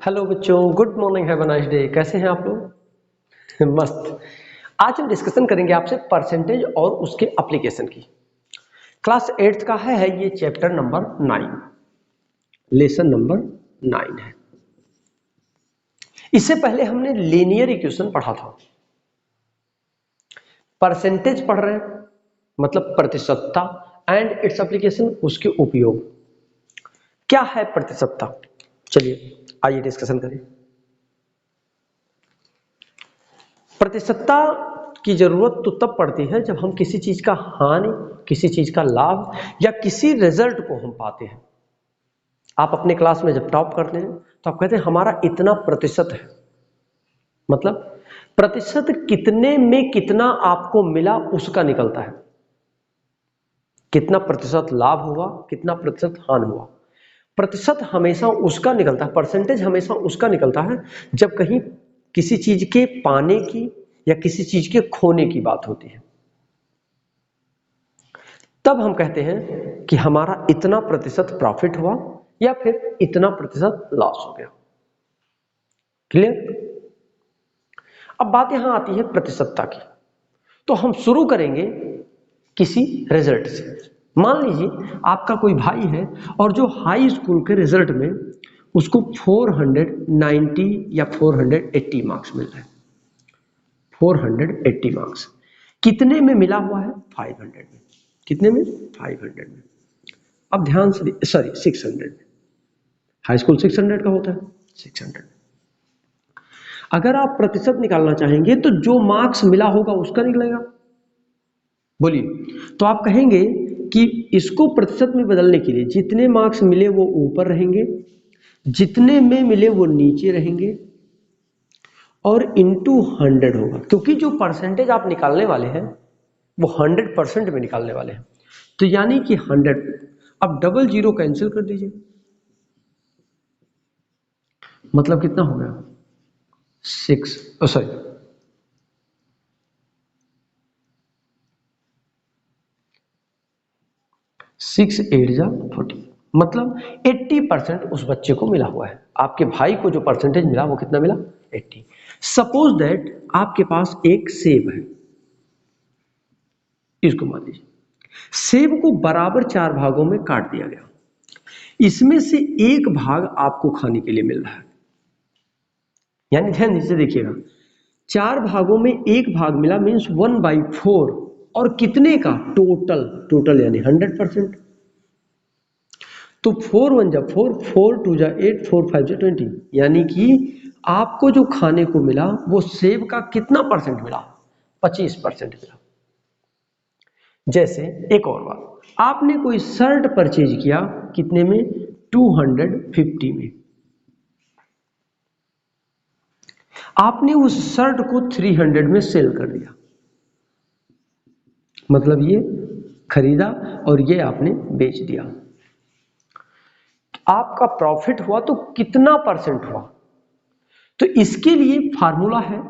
Hello बच्चों, good morning, have a nice day. कैसे हैं आप लोग? मस्त। आज हम डिस्कशन करेंगे आपसे परसेंटेज और उसके एप्लीकेशन की। क्लास 8th का है ये चैप्टर नंबर 9, लेसन नंबर 9 है। इससे पहले हमने लीनियर इक्वेशन पढ़ा था। परसेंटेज पढ़ रहे हैं, मतलब प्रतिशतता एंड इट्स एप्लीकेशन, उसके उपयोग। क्या है प्रतिशतता? चलिए आइए डिस्कशन करें। प्रतिशतता की जरूरत तो तब पड़ती है जब हम किसी चीज का हानि, किसी चीज का लाभ या किसी रिजल्ट को हम पाते हैं। आप अपने क्लास में जब टॉप करते हैं तो आप कहते हैं हमारा इतना प्रतिशत है, मतलब प्रतिशत कितने में कितना आपको मिला उसका निकलता है। कितना प्रतिशत लाभ हुआ, कितना प्रतिशत हानि हुआ। प्रतिशत हमेशा उसका निकलता है, परसेंटेज हमेशा उसका निकलता है जब कहीं किसी चीज के पाने की या किसी चीज के खोने की बात होती है। तब हम कहते हैं कि हमारा इतना प्रतिशत प्रॉफिट हुआ या फिर इतना प्रतिशत लॉस हो गया। क्लियर? अब बात यहां आती है प्रतिशतता की। तो हम शुरू करेंगे किसी रिजल्ट से। मान लीजिए आपका कोई भाई है और जो हाई स्कूल के रिजल्ट में उसको 490 या 480 मार्क्स मिल रहे हैं। 480 मार्क्स कितने में मिला हुआ है? 500 में। कितने में? 500 में। अब ध्यान से, सॉरी 600 में। हाई स्कूल 600 का होता है, 600। अगर आप प्रतिशत निकालना चाहेंगे तो जो मार्क्स मिला होगा उसका निकलेगा। बोलिए, तो आप कहेंगे कि इसको प्रतिशत में बदलने के लिए जितने मार्क्स मिले वो ऊपर रहेंगे, जितने में मिले वो नीचे रहेंगे और इंटू 100 होगा, क्योंकि जो परसेंटेज आप निकालने वाले हैं वो 100% में निकालने वाले हैं। तो यानी कि 100। अब डबल जीरो कैंसिल कर दीजिए, मतलब कितना हो गया? 6, सॉरी 6 8 जा 40, मतलब 80% उस बच्चे को मिला हुआ है। आपके भाई को जो परसेंटेज मिला वो कितना मिला? 80। सपोज दैट आपके पास एक सेब है, इसको मान लीजिए। सेब को बराबर 4 भागों में काट दिया गया, इसमें से एक भाग आपको खाने के लिए मिल रहा है। यानी ध्यान से देखिएगा, 4 भागों में एक भाग मिला, मीन्स 1/4। और कितने का? टोटल। टोटल यानी 100%। तो 4 1 जा 4, 4 2 जा 8, 4 5 जा 20, यानी कि आपको जो खाने को मिला वो सेब का कितना परसेंट मिला? 25% मिला। जैसे एक और बात, आपने कोई शर्ट परचेज किया, कितने में? 250 में। आपने उस शर्ट को 300 में सेल कर दिया, मतलब ये खरीदा और ये आपने बेच दिया। आपका प्रॉफिट हुआ तो कितना परसेंट हुआ? तो इसके लिए फार्मूला है,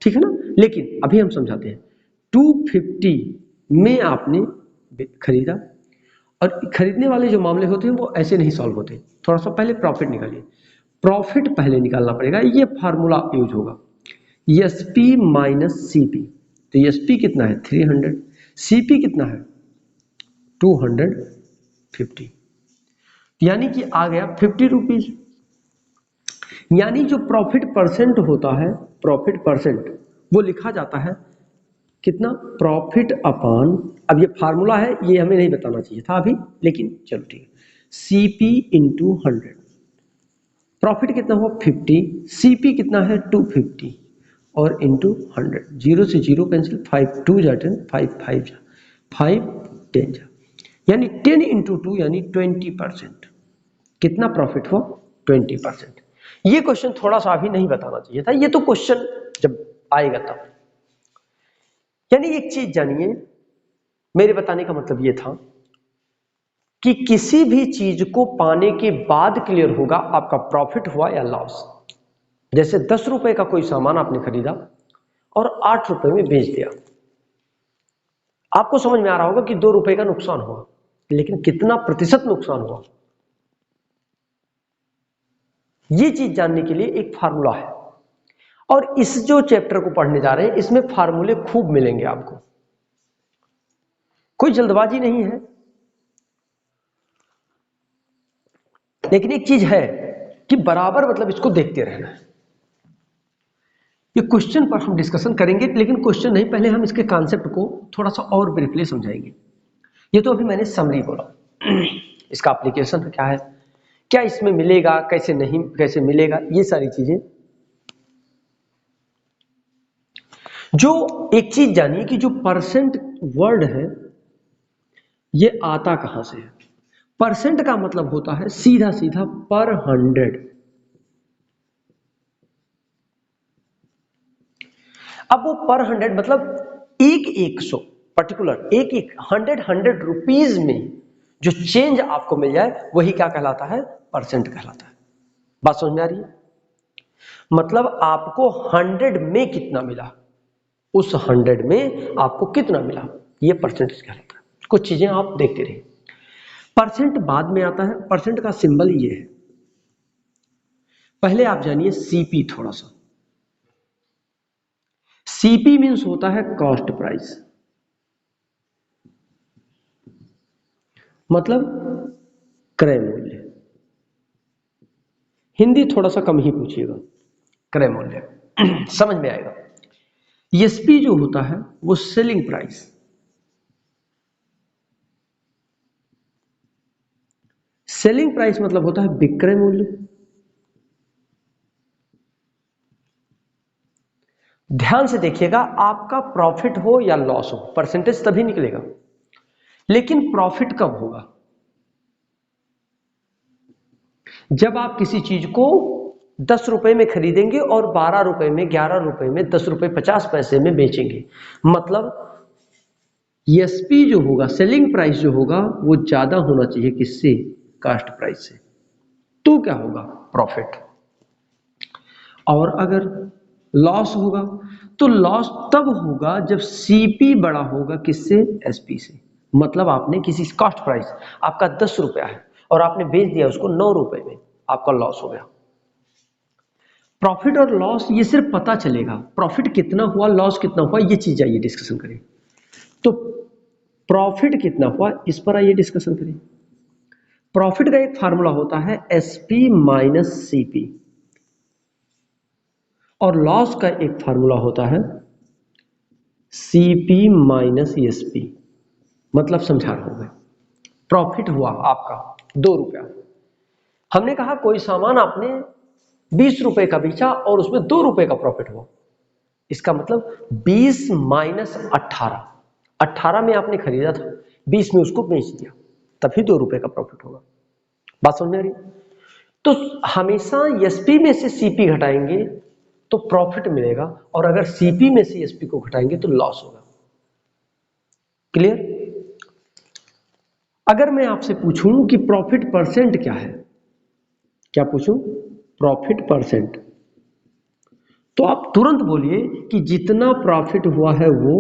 ठीक है ना। लेकिन अभी हम समझाते हैं। 250 में आपने खरीदा, और खरीदने वाले जो मामले होते हैं वो ऐसे नहीं सॉल्व होते। थोड़ा सा पहले प्रॉफिट निकालिए। प्रॉफिट पहले निकालना पड़ेगा, ये फार्मूला यूज होगा, एसपी माइनस सीपी। तो एसपी कितना है? 300। सीपी कितना है? 250, यानी कि आ गया 50 रुपीज। यानी जो प्रॉफिट परसेंट होता है, प्रॉफिट परसेंट, वो लिखा जाता है कितना? प्रॉफिट अपॉन, अब ये फार्मूला है, ये हमें नहीं बताना चाहिए था अभी, लेकिन चलो ठीक है, सीपी इंटू 100। प्रॉफिट कितना हुआ? 50। सीपी कितना है? 250 और इंटू 100। जीरो से जीरो कैंसिल, 5 2 जा 10, 5 5 जा 5 10 जा, यानी 10 इंटू 2 यानी 20%। कितना प्रॉफिट हुआ? 20%। ये क्वेश्चन थोड़ा सा अभी नहीं बताना चाहिए था, ये तो क्वेश्चन जब आएगा तब। यानी एक चीज जानिए, मेरे बताने का मतलब ये था कि किसी भी चीज को पाने के बाद क्लियर होगा आपका प्रॉफिट हुआ या लॉस। जैसे 10 रुपए का कोई सामान आपने खरीदा और 8 रुपए में बेच दिया, आपको समझ में आ रहा होगा कि 2 रुपए का नुकसान हुआ, लेकिन कितना प्रतिशत नुकसान हुआ? ये चीज जानने के लिए एक फार्मूला है, और इस जो चैप्टर को पढ़ने जा रहे हैं इसमें फार्मूले खूब मिलेंगे आपको, कोई जल्दबाजी नहीं है। लेकिन एक चीज है कि बराबर मतलब इसको देखते रहना है। ये क्वेश्चन पर हम डिस्कशन करेंगे, लेकिन क्वेश्चन नहीं, पहले हम इसके कॉन्सेप्ट को थोड़ा सा और ब्रीफली समझाएंगे। ये तो अभी मैंने समरी बोला, इसका एप्लीकेशन क्या है, क्या इसमें मिलेगा, कैसे नहीं, कैसे मिलेगा, ये सारी चीजें। जो एक चीज जानिए कि जो परसेंट वर्ड है ये आता कहां से है। परसेंट का मतलब होता है सीधा सीधा पर 100। अब वो पर 100 मतलब एक 100 पर्टिकुलर एक 100 रुपीज में जो चेंज आपको मिल जाए वही क्या कहलाता है, परसेंट कहलाता है। बात समझ में आ रही है? मतलब आपको 100 में कितना मिला, उस 100 में आपको कितना मिला, ये परसेंटेज कहलाता है। कुछ चीजें आप देखते रहिए। परसेंट बाद में आता है, परसेंट का सिंबल ये है। पहले आप जानिए सीपी थोड़ा सा। सीपी मीन्स होता है कॉस्ट प्राइस, मतलब क्रय मूल्य। हिंदी थोड़ा सा कम ही पूछिएगा, क्रय मूल्य समझ में आएगा। एसपी जो होता है वो सेलिंग प्राइस, सेलिंग प्राइस मतलब होता है विक्रय मूल्य। ध्यान से देखिएगा, आपका प्रॉफिट हो या लॉस हो परसेंटेज तभी निकलेगा, लेकिन प्रॉफिट कब होगा, जब आप किसी चीज को 10 रुपए में खरीदेंगे और 12 रुपए में, 11 रुपए में, 10 रुपए 50 पैसे में बेचेंगे। मतलब एसपी जो होगा, सेलिंग प्राइस जो होगा वो ज्यादा होना चाहिए किससे, कास्ट प्राइस से, तो क्या होगा, प्रॉफिट। और अगर लॉस होगा तो लॉस तब होगा जब सीपी बड़ा होगा किससे, एसपी से। मतलब आपने किसी कॉस्ट प्राइस आपका 10 रुपया है और आपने बेच दिया उसको 9 रुपए में, आपका लॉस हो गया। प्रॉफिट और लॉस ये सिर्फ पता चलेगा, प्रॉफिट कितना हुआ, लॉस कितना हुआ, ये चीज आइए डिस्कशन करें। तो प्रॉफिट कितना हुआ इस पर आइए डिस्कशन करें। प्रॉफिट का एक फार्मूला होता है एसपी माइनस सीपी, और लॉस का एक फार्मूला होता है सीपी माइनस एसपी। मतलब समझा रहा हूं मैं। प्रॉफिट हुआ आपका 2 रुपया, हमने कहा कोई सामान आपने 20 रुपए का बेचा और उसमें 2 रुपए का प्रॉफिट हुआ, इसका मतलब 20 माइनस 18, 18 में आपने खरीदा था, 20 में उसको बेच दिया, तभी 2 रुपए का प्रॉफिट होगा। बात समझ में आ रही? तो हमेशा एसपी में से सीपी घटाएंगे तो प्रॉफिट मिलेगा, और अगर सीपी में से एसपी को घटाएंगे तो लॉस होगा। क्लियर? अगर मैं आपसे पूछूं कि प्रॉफिट परसेंट क्या है, क्या पूछूं, प्रॉफिट परसेंट, तो आप तुरंत बोलिए कि जितना प्रॉफिट हुआ है वो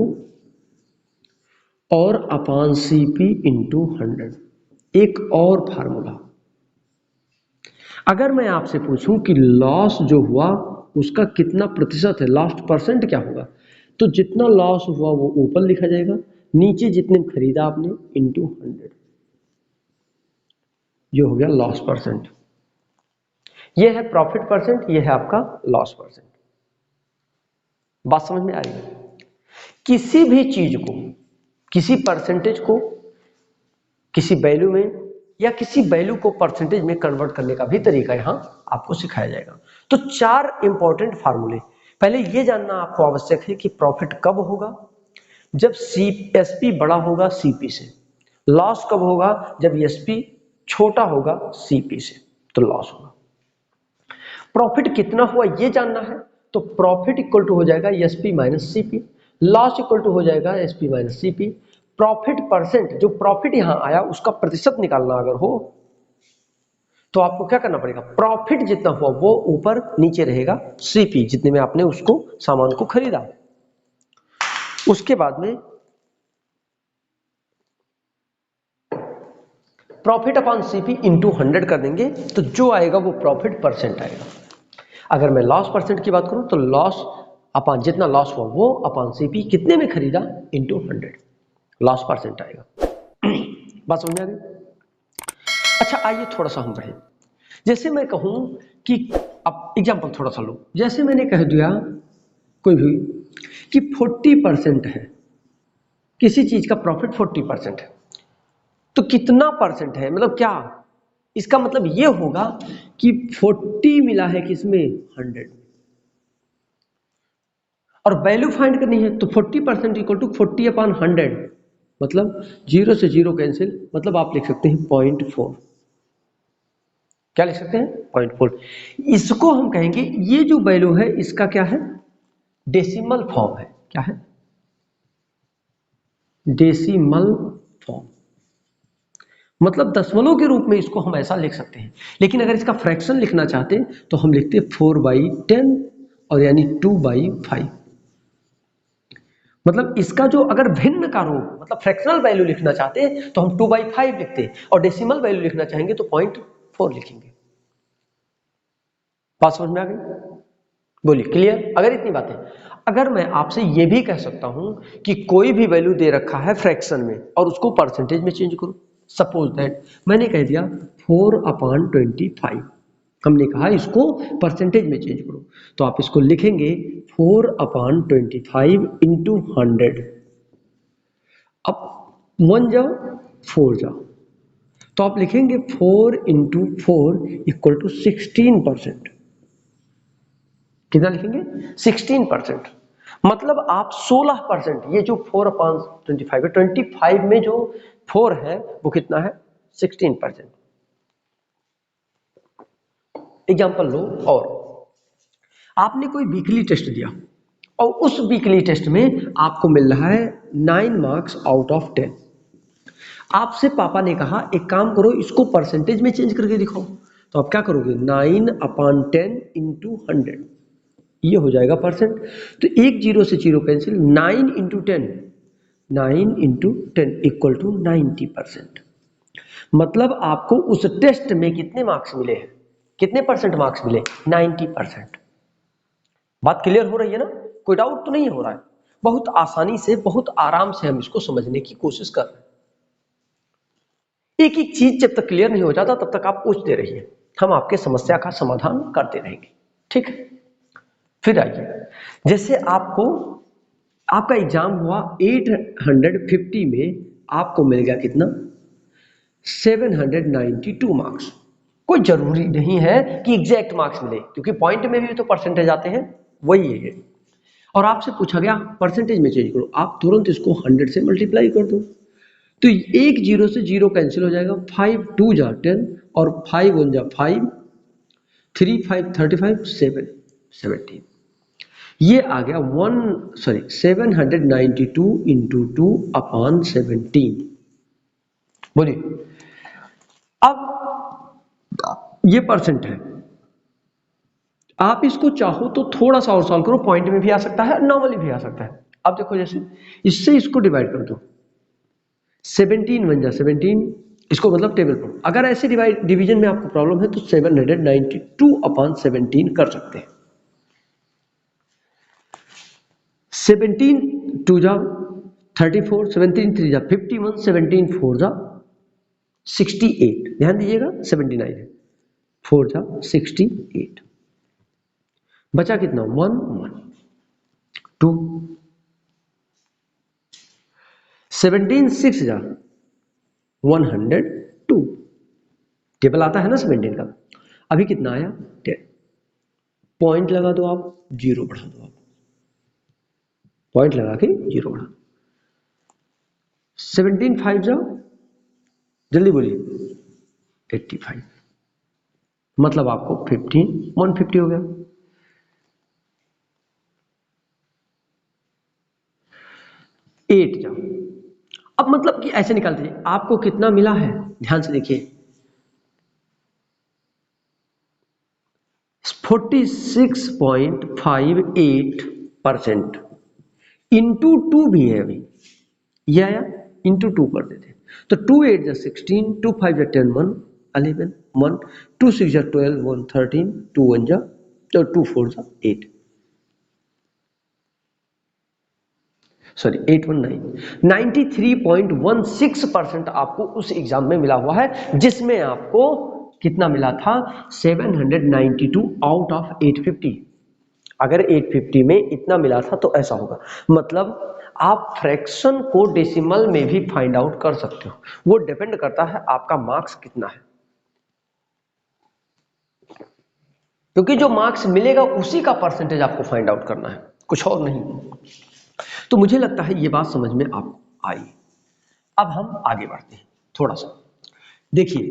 और अपान सीपी इंटू 100। एक और फार्मूला, अगर मैं आपसे पूछूं कि लॉस जो हुआ उसका कितना प्रतिशत है, लास्ट परसेंट क्या होगा, तो जितना लॉस हुआ वो ऊपर लिखा जाएगा, नीचे जितने खरीदा आपने इंटू 100, ये हो गया लॉस परसेंट। ये है प्रॉफिट परसेंट, ये है आपका लॉस परसेंट। बात समझ में आ रही है? किसी भी चीज को, किसी परसेंटेज को किसी वैल्यू में, या किसी वैल्यू को परसेंटेज में कन्वर्ट करने का भी तरीका यहां आपको सिखाया जाएगा। तो 4 इंपॉर्टेंट फार्मूले, पहले यह जानना आपको आवश्यक है कि प्रॉफिट कब होगा, जब एसपी बड़ा होगा सीपी से। लॉस कब होगा, जब एसपी छोटा होगा सीपी से, तो लॉस होगा। प्रॉफिट कितना हुआ यह जानना है, तो प्रॉफिट इक्वल टू हो जाएगा SP minus CP, loss equal to हो जाएगा SP minus CP. Profit percent, जो प्रॉफिट यहां आया उसका प्रतिशत निकालना अगर हो तो आपको क्या करना पड़ेगा, प्रॉफिट जितना हुआ वो ऊपर नीचे रहेगा सीपी, जितने में आपने उसको सामान को खरीदा। उसके बाद में प्रॉफिट अपॉन सीपी इंटू 100 कर देंगे तो जो आएगा वो प्रॉफिट परसेंट आएगा। अगर मैं लॉस परसेंट की बात करूं तो लॉस अपॉन जितना लॉस हुआ वो अपॉन सीपी कितने में खरीदा इंटू 100 लॉस परसेंट आएगा। बात समझ में आ गई? अच्छा आइए थोड़ा सा हम बढ़े। जैसे मैं कहूं कि अब एग्जांपल थोड़ा सा लो, जैसे मैंने कह दिया कोई भी कि 40% है, किसी चीज का प्रॉफिट 40% है, तो कितना परसेंट है, मतलब क्या, इसका मतलब ये होगा कि 40 मिला है किसमें 100 और वैल्यू फाइंड करनी है तो 40% इक्वल टू 40 अपॉन 100 मतलब 0 से 0 कैंसिल, मतलब आप लिख सकते हैं 0.4। क्या लिख सकते हैं 0.4। इसको हम कहेंगे ये जो वैल्यू है इसका क्या है डेसिमल फॉर्म है। क्या है डेसिमल फॉर्म, मतलब दशमलव के रूप में इसको हम ऐसा लिख सकते हैं। लेकिन अगर इसका फ्रैक्शन लिखना चाहते हैं तो हम लिखते हैं 4/10 और यानी 2/5। मतलब इसका जो अगर भिन्न का रूप मतलब फ्रैक्शनल वैल्यू लिखना चाहते हैं तो हम 2/5 लिखते हैं और डेसिमल वैल्यू लिखना चाहेंगे तो 0.4 लिखेंगे। बात समझ में आ गई? बोलिए क्लियर? अगर इतनी बातें, अगर मैं आपसे ये भी कह सकता हूं कि कोई भी वैल्यू दे रखा है फ्रैक्शन में और उसको परसेंटेज में चेंज करो, सपोज दैट मैंने कह दिया 4/25, हमने कहा इसको परसेंटेज में चेंज करो, तो आप इसको लिखेंगे 4/25 इंटू 100। अब 1 जाओ 4 जाओ तो आप लिखेंगे 4 इंटू 4 इक्वल टू 16%। कितना लिखेंगे 16%। मतलब आप 16%, ये जो 4/25 है 25 में जो 4 है वो कितना है 16%। एग्जांपल लो, और आपने कोई वीकली टेस्ट दिया और उस वीकली टेस्ट में आपको मिल रहा है 9 मार्क्स आउट ऑफ 10। आपसे पापा ने कहा एक काम करो इसको परसेंटेज में चेंज करके दिखाओ, तो आप क्या करोगे 9/10 इंटू 100, ये हो जाएगा परसेंट। तो एक जीरो से zero cancel, 9 into 10, 9 into 10 equal to 90%। मतलब आपको उस टेस्ट में कितने मार्क्स मिले हैं, कितने परसेंट मार्क्स मिले 90%। बात क्लियर हो रही है ना? कोई डाउट तो नहीं हो रहा है? बहुत आसानी से बहुत आराम से हम इसको समझने की कोशिश कर रहे हैं। एक एक चीज जब तक क्लियर नहीं हो जाता तब तक आप पूछते रहिए, हम आपके समस्या का समाधान करते रहेंगे। ठीक है, फिर आइए, जैसे आपको आपका एग्जाम हुआ 850 में आपको मिल गया कितना 792 मार्क्स। कोई जरूरी नहीं है कि एग्जैक्ट मार्क्स मिले क्योंकि पॉइंट में भी तो परसेंटेज आते हैं, वही है। और आपसे पूछा गया परसेंटेज में चेंज करो, आप तुरंत इसको 100 से मल्टीप्लाई कर दो, तो एक जीरो से जीरो कैंसिल हो जाएगा, 5 2 जा 10 और 5 1 जा 5, 3 5 35, 7 17, ये आ गया 792 इंटू 2 अपॉन 17। बोलिए, अब ये परसेंट है, आप इसको चाहो तो थोड़ा सा और सॉल्व करो, पॉइंट में भी आ सकता है नॉर्मली भी आ सकता है। अब देखो जैसे इससे इसको डिवाइड कर दो, 17 1 जा 17, इसको मतलब टेबल पर, अगर ऐसे डिवीजन में आपको प्रॉब्लम है तो 792 अपॉन 17 कर सकते हैं। 17 2 जा 34, 17 3 जा 51, 17 4 जा 68, ध्यान दीजिएगा 79 है, 4 जा 68, बचा कितना 1 1 2, 17 6 जा 102, टेबल आता है ना 17 का। अभी कितना आया 10, पॉइंट लगा दो आप, जीरो बढ़ा दो आप, पॉइंट लगा के जीरो बढ़ा, 17 5 जाओ, जल्दी बोलिए 85, मतलब आपको 15 150 हो गया। एट जाओ, अब मतलब कि ऐसे निकालते हैं आपको कितना मिला है, ध्यान से देखिए 46.58%, इंटू 2 भी है, अभी ये आया इंटू 2 कर देते, तो 2 8 जा 16, 2 5 जा 10, 1 11, 1 2 6 जा 12, 1 13, 2 1 जा तो 2 4 जा 8, सॉरी 819, 93.16% आपको उस एग्जाम में मिला हुआ है, जिसमें आपको कितना मिला था 792 आउट ऑफ 850। अगर 850 में इतना मिला था तो ऐसा होगा, मतलब आप फ्रैक्शन को डेसिमल में भी फाइंड आउट कर सकते हो, वो डिपेंड करता है आपका मार्क्स कितना है, क्योंकि जो मार्क्स मिलेगा उसी का परसेंटेज आपको फाइंड आउट करना है, कुछ और नहीं। तो मुझे लगता है ये बात समझ में आपको आई। अब हम आगे बढ़ते हैं थोड़ा सा। देखिए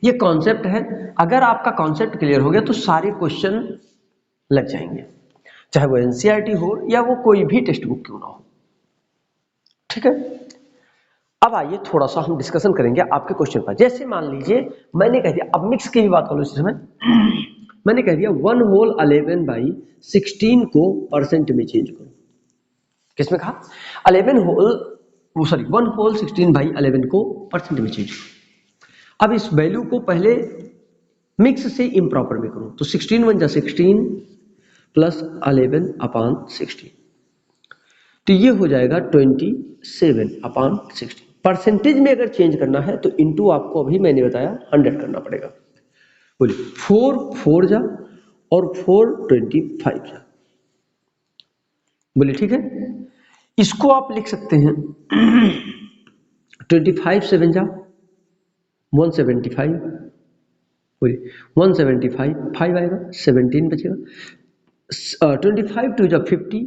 ये कॉन्सेप्ट है, अगर आपका कॉन्सेप्ट क्लियर हो गया तो सारे क्वेश्चन लग जाएंगे, चाहे वो एनसीईआरटी हो या वो कोई भी टेक्स्ट बुक क्यों ना हो, ठीक है। अब आइए थोड़ा सा हम डिस्कशन करेंगे आपके क्वेश्चन पर। जैसे मान लीजिए मैंने कह दिया, अब मिक्स की भी बात करो इस समय, मैंने कह दिया 1 होल 11/16 को परसेंट में चेंज करो। किसमें कहा 11 होल, वो सॉरी 1 होल 16/11 को परसेंट में चेंज करो। अब इस वैल्यू को पहले मिक्स से इम्प्रॉपर में करो, तो 16 1 जा 16 प्लस 11/16, तो ये हो जाएगा 27/16। परसेंटेज में अगर चेंज करना है तो इनटू आपको अभी मैंने बताया 100 करना पड़ेगा। बोलिए 4 4 जा और 4 25 जा, बोलिए ठीक है। इसको आप लिख सकते हैं 25 7 जा 175, बोलिए 175 5 आएगा, 17 बचेगा, 25 2 जा 50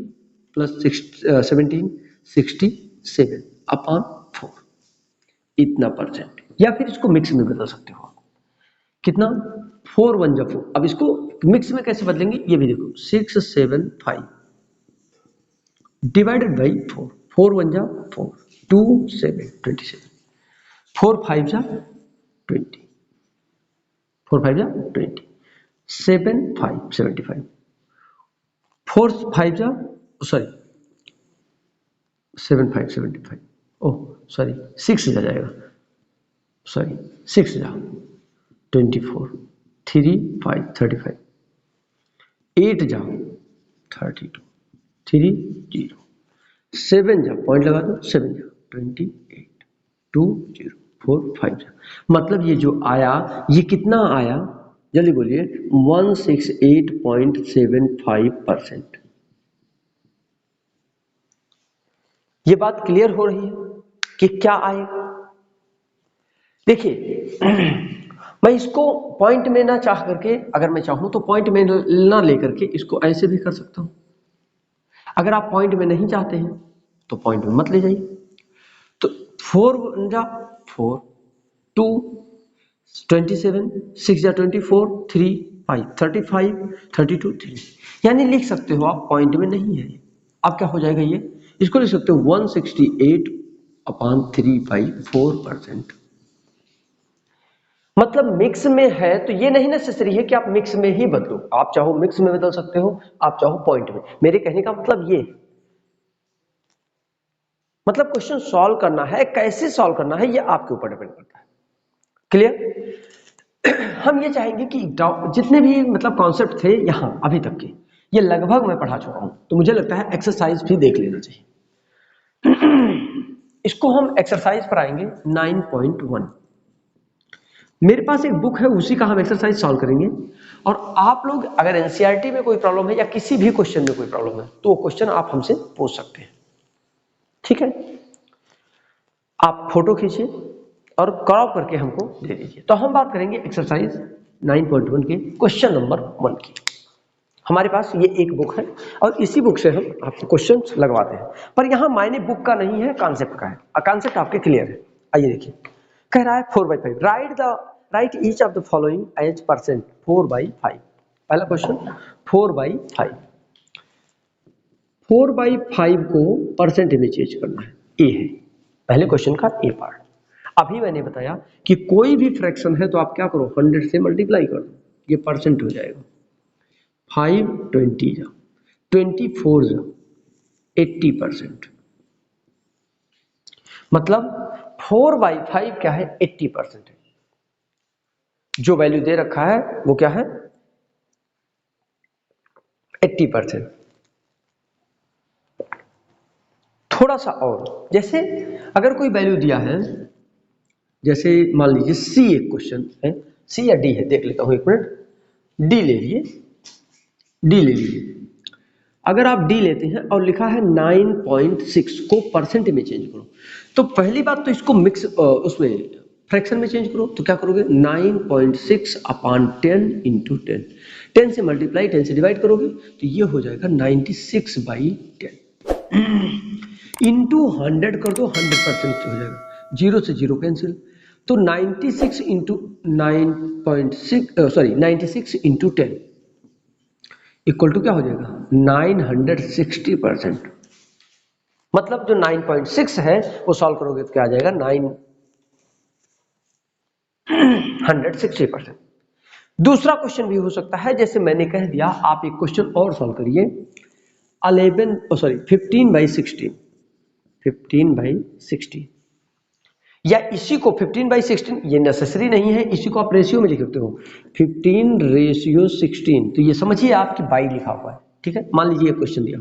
प्लस 17 67/4, इतना परसेंट। या फिर इसको मिक्स में बदल सकते हो, कितना 4 1 जा 4। अब इसको मिक्स में कैसे बदलेंगे ये भी देखो, 675 डिवाइडेड बाई 4, 4 1 जा 4, 2 7 27, 4 5 जा 20, 4 5 जा 20, 7 5 75, 4 5 जा सॉरी 7 5 75, ओह सॉरी 6 जा जाएगा, सॉरी 6 जा 24, 3 5 35, 8 जा 32, 3 0, 7 जा पॉइंट लगा दो, 7 जा 28, 2 0 4 5 जा, मतलब ये जो आया ये कितना आया जल्दी बोलिए 168.75%। ये बात क्लियर हो रही है कि क्या आएगा। देखिए मैं इसको पॉइंट में ना चाह करके, अगर मैं चाहूं तो पॉइंट में ना लेकर के इसको ऐसे भी कर सकता हूं। अगर आप पॉइंट में नहीं चाहते हैं तो पॉइंट में मत ले जाइए। तो 4 जा 4, 2 27, 6 जा 24, 3 5 35, 32 3, यानी लिख सकते हो आप पॉइंट में नहीं है। अब क्या हो जाएगा ये, इसको लिख सकते हो 168/3/4%। मतलब मिक्स में है तो ये नहीं नेसेसरी है कि आप मिक्स में ही बदलो, आप चाहो मिक्स में बदल सकते हो, आप चाहो पॉइंट में। मेरे कहने का मतलब ये, मतलब क्वेश्चन सॉल्व करना है, कैसे सॉल्व करना है ये आपके ऊपर डिपेंड करता है। क्लियर। हम ये चाहेंगे कि जितने भी मतलब कॉन्सेप्ट थे यहां अभी तक के, ये लगभग मैं पढ़ा चुका हूं, तो मुझे लगता है एक्सरसाइज भी देख लेना चाहिए। इसको हम एक्सरसाइज पर आएंगे 9.1। मेरे पास एक बुक है, उसी का हम एक्सरसाइज सॉल्व करेंगे। और आप लोग अगर एनसीईआरटी में कोई प्रॉब्लम है या किसी भी क्वेश्चन में कोई प्रॉब्लम है तो वो क्वेश्चन आप हमसे पूछ सकते हैं, ठीक है। आप फोटो खींचिए और क्रॉप करके हमको दे दीजिए। तो हम बात करेंगे एक्सरसाइज 9.1 के क्वेश्चन नंबर 1 की। हमारे पास ये एक बुक है और इसी बुक से हम आपको क्वेश्चन लगवाते हैं, पर यहाँ मायने बुक का नहीं है, कॉन्सेप्ट का है। कॉन्सेप्ट आपके क्लियर है। आइए देखिए, कह रहा है 4/5 right each of the following as percent 4/5। पहला क्वेश्चन 4/5, 4/5 को परसेंट में चेंज करना है, ए है पहले क्वेश्चन का ए पार्ट। अभी मैंने बताया कि कोई भी फ्रैक्शन है तो आप क्या करो 100 से मल्टीप्लाई कर दो, ये परसेंट हो जाएगा। 5 20 जा 24 जा 80%, मतलब 4/5 क्या है 80% है। जो वैल्यू दे रखा है वो क्या है 80%। थोड़ा सा और, जैसे अगर कोई वैल्यू दिया है, जैसे मान लीजिए सी एक क्वेश्चन है, सी या डी है, देख लेता हूं एक मिनट, डी ले लीजिए, डी ले लीजिए। अगर आप डी लेते हैं और लिखा है 9.6 को परसेंट में चेंज करो, तो पहली बात तो इसको मिक्स उसमें फ्रैक्शन में चेंज करो, तो क्या करोगे 9.6 अपॉन 10 इंटू 10, 10 से मल्टीप्लाई 10 से डिवाइड करोगे तो ये हो जाएगा 96/10 इंटू 100 कर दो, 100% हो जाएगा, 0 से 0 कैंसिल, तो 96 इंटू 96 इंटू 10 इक्वल टू क्या हो जाएगा 960%। मतलब जो 9.6 है वो सॉल्व करोगे तो क्या आ जाएगा 960%। दूसरा क्वेश्चन भी हो सकता है, जैसे मैंने कह दिया, आप एक क्वेश्चन और सॉल्व करिए 15/16 या इसी को 15/16, ये नेसेसरी नहीं है, इसी को आप रेशियो में लिख सकते हो 15:16, तो ये समझिए आपकी बाई लिखा हुआ है, ठीक है। मान लीजिए क्वेश्चन दिया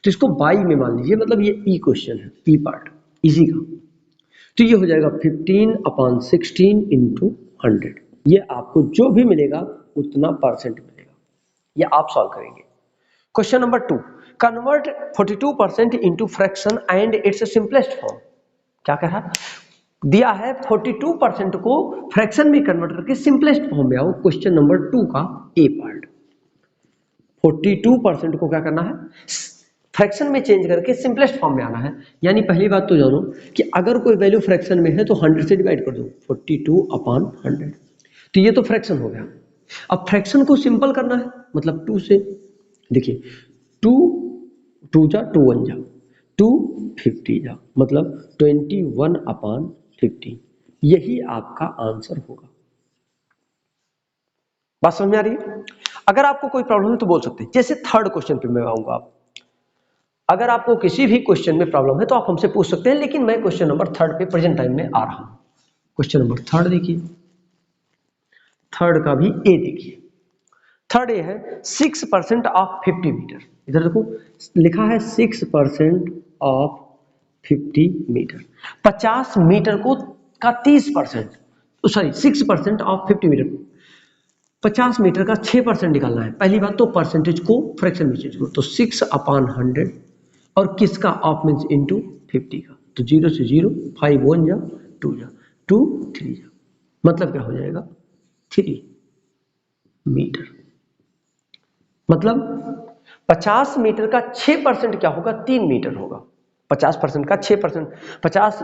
तो इसको बाई में मान लीजिए, मतलब ये ई क्वेश्चन है, ई पार्ट इसी का, तो ये हो जाएगा 15/16 इंटू 100, ये आपको जो भी मिलेगा उतना परसेंट मिलेगा, ये आप सॉल्व करेंगे। Question number 2, convert 42% into fraction and it's simplest form. क्या कहा, दिया है 42% को फ्रैक्शन में कन्वर्ट करके सिंपलेस्ट फॉर्म में आओ। क्वेश्चन नंबर 2 का ए पार्ट, 42% को क्या करना है फ्रैक्शन में चेंज करके सिंपलेस्ट फॉर्म में आना है। यानी पहली बात तो जानो कि अगर कोई वैल्यू फ्रैक्शन में है तो 100 से डिवाइड कर दो, 42/100, तो ये तो फ्रैक्शन हो गया। अब फ्रैक्शन को सिंपल करना है, मतलब 2 से, देखिए 2 2 जा 2 1 जा 250 जा, मतलब 21/50, यही आपका आंसर होगा। बात समझ में आ रही है? अगर आपको कोई प्रॉब्लम है तो बोल सकते हैं। जैसे थर्ड क्वेश्चन पे मैं आऊंगा, आप अगर आपको किसी भी क्वेश्चन में प्रॉब्लम है तो आप हमसे पूछ सकते हैं, लेकिन मैं क्वेश्चन नंबर 3 पे प्रेजेंट टाइम में आ रहा हूं। क्वेश्चन नंबर 3 देखिए, थर्ड का भी ए देखिए। थर्ड ए है 6% ऑफ 50 मीटर। इधर देखो लिखा है 6% ऑफ 50 मीटर, 50 मीटर को का 30%, सॉरी 6% ऑफ 50 मीटर, 50 मीटर का 6% निकालना है। पहली बात तो परसेंटेज को फ्रैक्शन में चेंज करो, तो 6/100 और किसका ऑफ मीन्स इंटू 50 का, तो 0 से 0, 5 1 जा 2 जा 2 3 जा, मतलब क्या हो जाएगा 3 मीटर। मतलब 50 मीटर का 6% क्या होगा 3 मीटर होगा। 50% का 6%, 50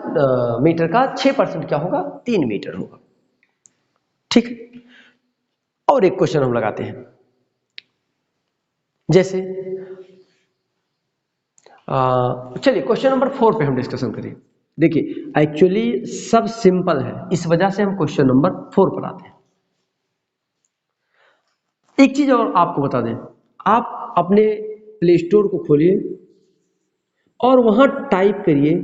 मीटर का 6% क्या होगा 3 मीटर होगा, ठीक। और एक क्वेश्चन हम लगाते हैं, जैसे चलिए क्वेश्चन नंबर 4 पे हम डिस्कशन करें। देखिए एक्चुअली सब सिंपल है, इस वजह से हम क्वेश्चन नंबर 4 पर आते हैं। एक चीज और आपको बता दें, आप अपने प्ले स्टोर को खोलिए और वहां टाइप करिए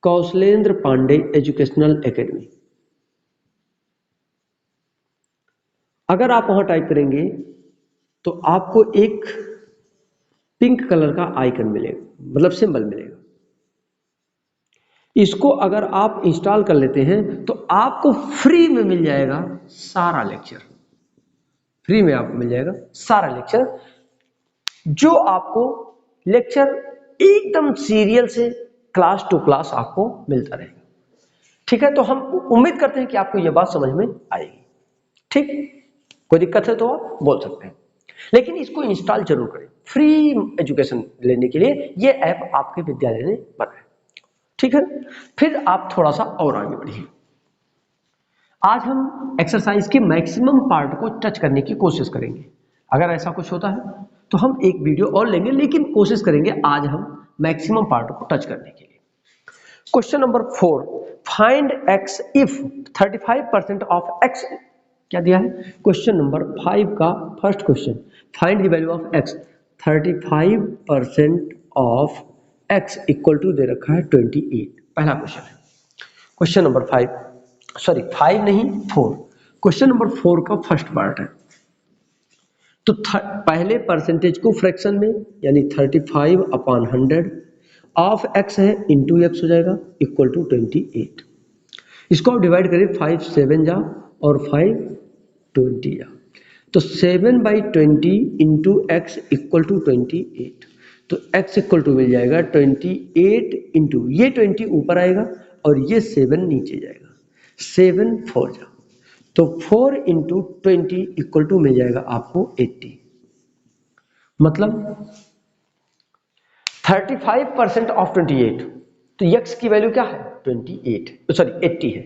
कौशलेंद्र पांडे एजुकेशनल एकेडमी। अगर आप वहां टाइप करेंगे तो आपको एक पिंक कलर का आइकन मिलेगा, मतलब सिंबल मिलेगा। इसको अगर आप इंस्टॉल कर लेते हैं तो आपको फ्री में मिल जाएगा सारा लेक्चर, फ्री में आपको मिल जाएगा सारा लेक्चर, जो आपको लेक्चर एकदम सीरियल से क्लास टू क्लास आपको मिलता रहेगा, ठीक है। तो हम उम्मीद करते हैं कि आपको यह बात समझ में आएगी, ठीक। कोई दिक्कत है तो आप बोल सकते हैं, लेकिन इसको इंस्टॉल जरूर करें। फ्री एजुकेशन लेने के लिए ये ऐप आपके विद्यालय ने बनाया, ठीक है। फिर आप थोड़ा सा और आगे बढ़िए। आज हम एक्सरसाइज के मैक्सिमम पार्ट को टच करने की कोशिश करेंगे। अगर ऐसा कुछ होता है तो हम एक वीडियो और लेंगे, लेकिन कोशिश करेंगे आज हम मैक्सिमम पार्ट को टच करने के लिए। Question number 4, find x if 35% of x, क्या दिया है क्वेश्चन नंबर 5 का first question, find the value of x, 35% of x equal to दे रखा है 28, पहला क्वेश्चन है। क्वेश्चन नंबर 5, सॉरी 5 नहीं 4, क्वेश्चन नंबर 4 का फर्स्ट पार्ट है। तो पहले परसेंटेज को फ्रैक्शन में यानी 35/100 ऑफ x है इंटू एक्स हो जाएगा इक्वल टू 28। इसको आप डिवाइड करिए 5 7 जा और 5 20 जा, तो 7/20 इंटू एक्स इक्वल टू 28। तो x इक्वल टू मिल जाएगा 28 इंटू ये 20 ऊपर आएगा और ये 7 नीचे जाएगा, 7 4 जा, तो 4 इंटू 20 इक्वल टू मिल जाएगा आपको 80। मतलब 35% ऑफ 28, तो x की वैल्यू क्या है 28, सॉरी 80 है।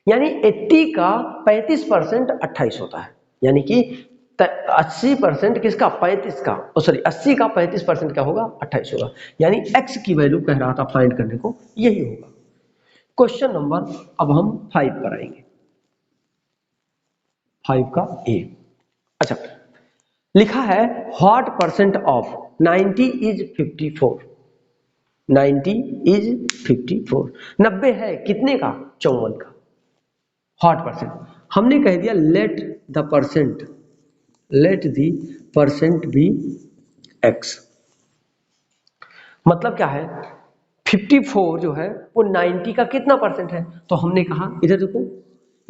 यानी 80 का 35% 28 होता है, यानी कि 80% किसका 35 का, सॉरी 80 का 35% क्या होगा 28 होगा। यानी x की वैल्यू कह रहा था फाइंड करने को, यही होगा। क्वेश्चन नंबर अब हम 5 पर आएंगे, 5 का ए। अच्छा, लिखा है what percent of 90 is 54, 90 is 54, 90 है कितने का 54 का। व्हाट परसेंट, हमने कह दिया let the percent be x। मतलब क्या है 54 जो है वो 90 का कितना परसेंट है, तो हमने कहा इधर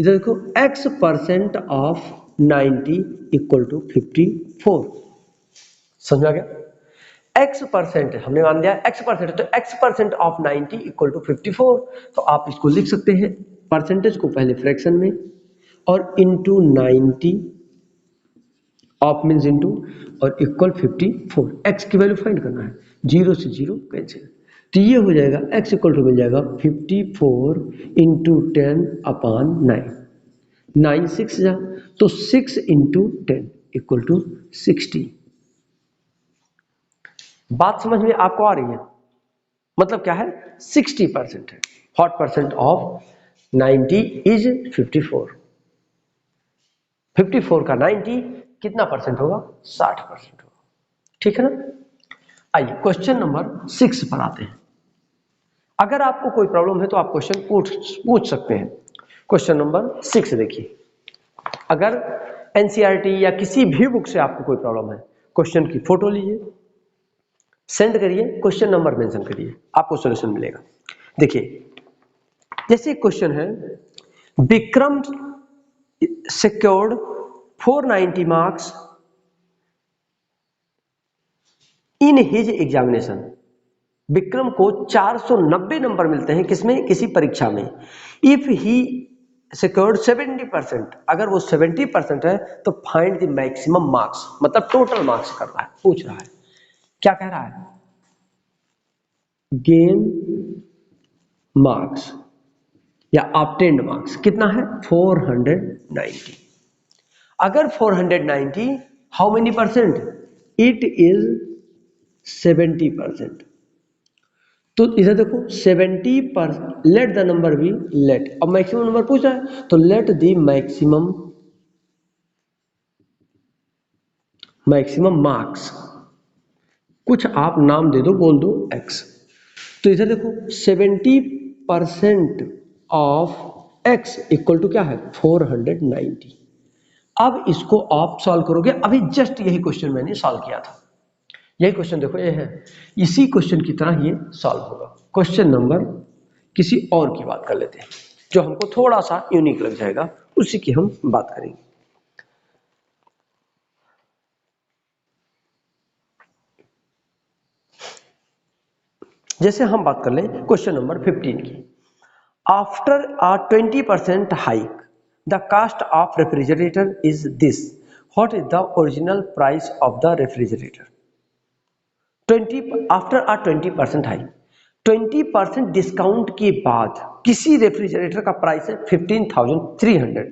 देखो x percent of 90 equal to 54। समझ आ गया, x परसेंट हमने मान दिया x परसेंट, तो x percent of 90 equal to 54। तो आप इसको लिख सकते हैं परसेंटेज को पहले फ्रैक्शन में और इंटू 90 ऑफ मीन्स इंटू और इक्वल 54। x की वैल्यू फाइंड करना है, 0 से 0 कैंसिल, तो ये हो जाएगा x इक्वल टू मिल जाएगा 54 इंटू 10/9, 9 6 जा, तो 6 इंटू 10 इक्वल टू 60। बात समझ में आपको आ रही है, मतलब क्या है 60% है। व्हाट परसेंट ऑफ 90 इज 54, 54 का 90 कितना परसेंट होगा 60% होगा, ठीक है ना। आइए क्वेश्चन नंबर 6 पर आते हैं। अगर आपको कोई प्रॉब्लम है तो आप क्वेश्चन पूछ सकते हैं। क्वेश्चन नंबर 6 देखिए, अगर एनसीईआरटी या किसी भी बुक से आपको कोई प्रॉब्लम है, क्वेश्चन की फोटो लीजिए, सेंड करिए, क्वेश्चन नंबर मेंशन करिए, आपको सॉल्यूशन मिलेगा। देखिए जैसे क्वेश्चन है, Vikram secured 490 marks in his examination। Vikram को 490 नंबर मिलते हैं किसमें, किसी परीक्षा में। इफ ही secured 70%, अगर वो 70% है तो फाइंड द मैक्सिमम मार्क्स, मतलब टोटल मार्क्स कर रहा है, पूछ रहा है। क्या कह रहा है, गेन मार्क्स या ऑब्टेन्ड मार्क्स कितना है 490। अगर 490 how many percent, it is 70%। तो इधर देखो 70%, let the number be, let, अब मैक्सिमम नंबर पूछा है तो लेट द मैक्सिमम मार्क्स, कुछ आप नाम दे दो, बोल दो x। तो इधर देखो 70% ऑफ x इक्वल टू क्या है 490। अब इसको आप सॉल्व करोगे, अभी जस्ट यही क्वेश्चन मैंने सॉल्व किया था, यही क्वेश्चन देखो ये है, इसी क्वेश्चन की तरह ये सॉल्व होगा। क्वेश्चन नंबर किसी और की बात कर लेते हैं जो हमको थोड़ा सा यूनिक लग जाएगा, उसी की हम बात करेंगे। जैसे हम बात कर लें क्वेश्चन नंबर 15 की, after a 20% hike the cost of refrigerator is this, what is the original price of the refrigerator. 20 after a 20% hike, 20% discount के बाद किसी रेफ्रिजरेटर का प्राइस है 15,300।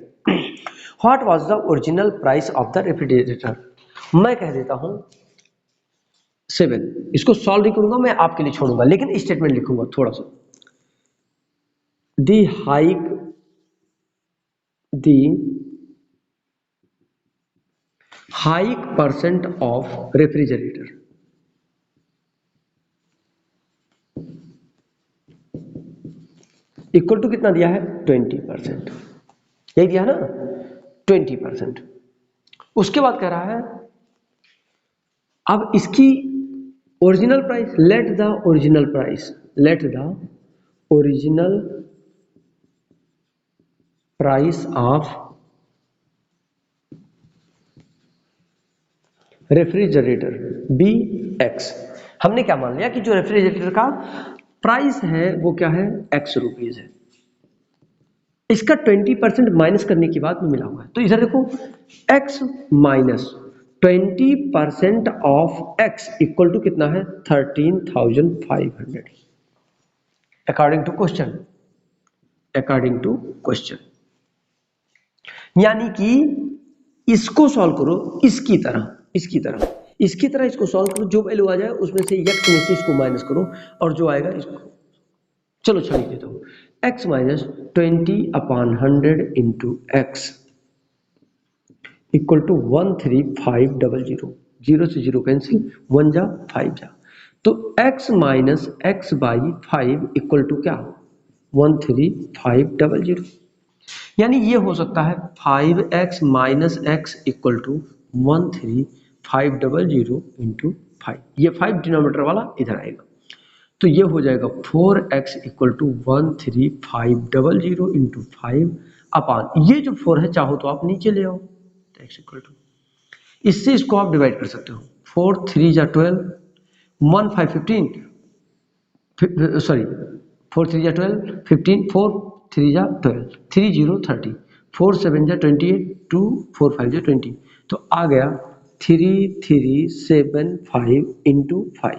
What was the original price of the refrigerator. मैं कह देता हूं 7, इसको सॉल्व नहीं करूंगा मैं, आपके लिए छोड़ूंगा, लेकिन स्टेटमेंट लिखूंगा थोड़ा सा। The hike percent of refrigerator, equal to कितना दिया है 20%, यही दिया ना 20%। उसके बाद कह रहा है अब इसकी original price, let the original price, let the original price of refrigerator be x. हमने क्या मान लिया कि जो रेफ्रिजरेटर का प्राइस है वो क्या है एक्स रुपीज है, इसका 20% माइनस करने के बाद में मिला हुआ है। तो इधर देखो x minus 20% of x equal to कितना है 13,500 according to question, according to question. यानी कि इसको सॉल्व करो इसकी तरह, इसकी तरह, इसकी तरह इसको सॉल्व करो, जो वैल्यू आ जाए उसमें से x में से इसको माइनस करो और जो आएगा इसको, चलो लिख देता हूं x minus 20/100 into x equal to 13500, 0 से 0 कैंसिल, 1 जा 5 जा, तो x minus x by 5 equal to क्या 13500। यानी ये हो सकता है 5x minus x equal to 13500 into 5, ये 5 डिनोमिनेटर वाला इधर आएगा, तो ये हो जाएगा 4x इक्वल टू 13500 इंटू 5 अपान, ये जो 4 है चाहो तो आप नीचे ले आओ, तो x इक्वल टू, इससे इसको आप डिवाइड कर सकते हो, 4 3 जा 12, 1 5 15, सॉरी 4 3 जा 12, 15 4 3 जा 12, 3 0 30, 4 7 जा 28, 2 4 5 जा 20, तो आ गया 3375 इंटू 5।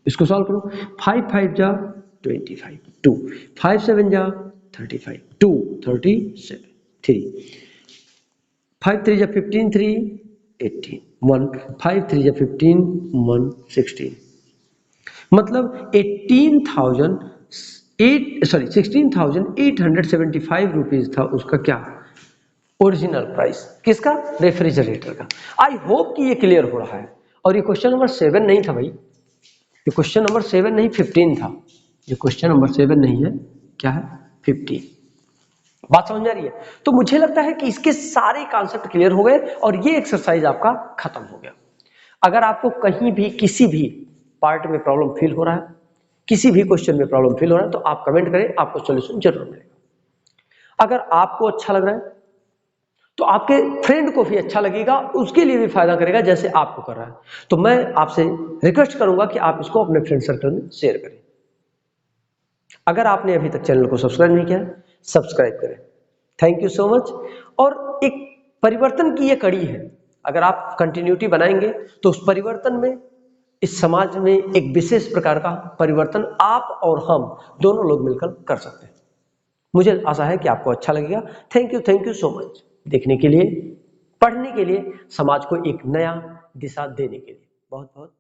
इसको सॉल्व करो, 5 5 जा 25, 2 5 7 जा 35, 2 37, 3 5 3 जा 15, 3 18, 1 5 3 जा 15, 1 16, मतलब 16,875 रुपीज था उसका क्या ओरिजिनल प्राइस, किसका रेफ्रिजरेटर का। आई होप कि ये क्लियर हो रहा है। और ये क्वेश्चन नंबर 7 नहीं था भाई, ये क्वेश्चन नंबर 7 नहीं 15 था, ये क्वेश्चन नंबर 7 नहीं है, क्या है 15। बात समझ आ रही है? तो मुझे लगता है कि इसके सारे कॉन्सेप्ट क्लियर हो गए और ये एक्सरसाइज आपका खत्म हो गया। अगर आपको कहीं भी किसी भी पार्ट में प्रॉब्लम फील हो रहा है, किसी भी क्वेश्चन में प्रॉब्लम फील हो रहा है, तो आप कमेंट करें, आपको सॉल्यूशन जरूर मिलेगा। अगर आपको अच्छा लग रहा है तो आपके फ्रेंड को भी अच्छा लगेगा, उसके लिए भी फायदा करेगा जैसे आपको कर रहा है। तो मैं आपसे रिक्वेस्ट करूंगा कि आप इसको अपने फ्रेंड सर्कल में शेयर करें। अगर आपने अभी तक चैनल को सब्सक्राइब नहीं किया, सब्सक्राइब करें। Thank you so much. और एक परिवर्तन की ये कड़ी है, अगर आप कंटिन्यूटी बनाएंगे तो उस परिवर्तन में, इस समाज में एक विशेष प्रकार का परिवर्तन आप और हम दोनों लोग मिलकर कर सकते हैं। मुझे आशा है कि आपको अच्छा लगेगा। थैंक यू सो मच देखने के लिए, पढ़ने के लिए, समाज को एक नया दिशा देने के लिए। बहुत बहुत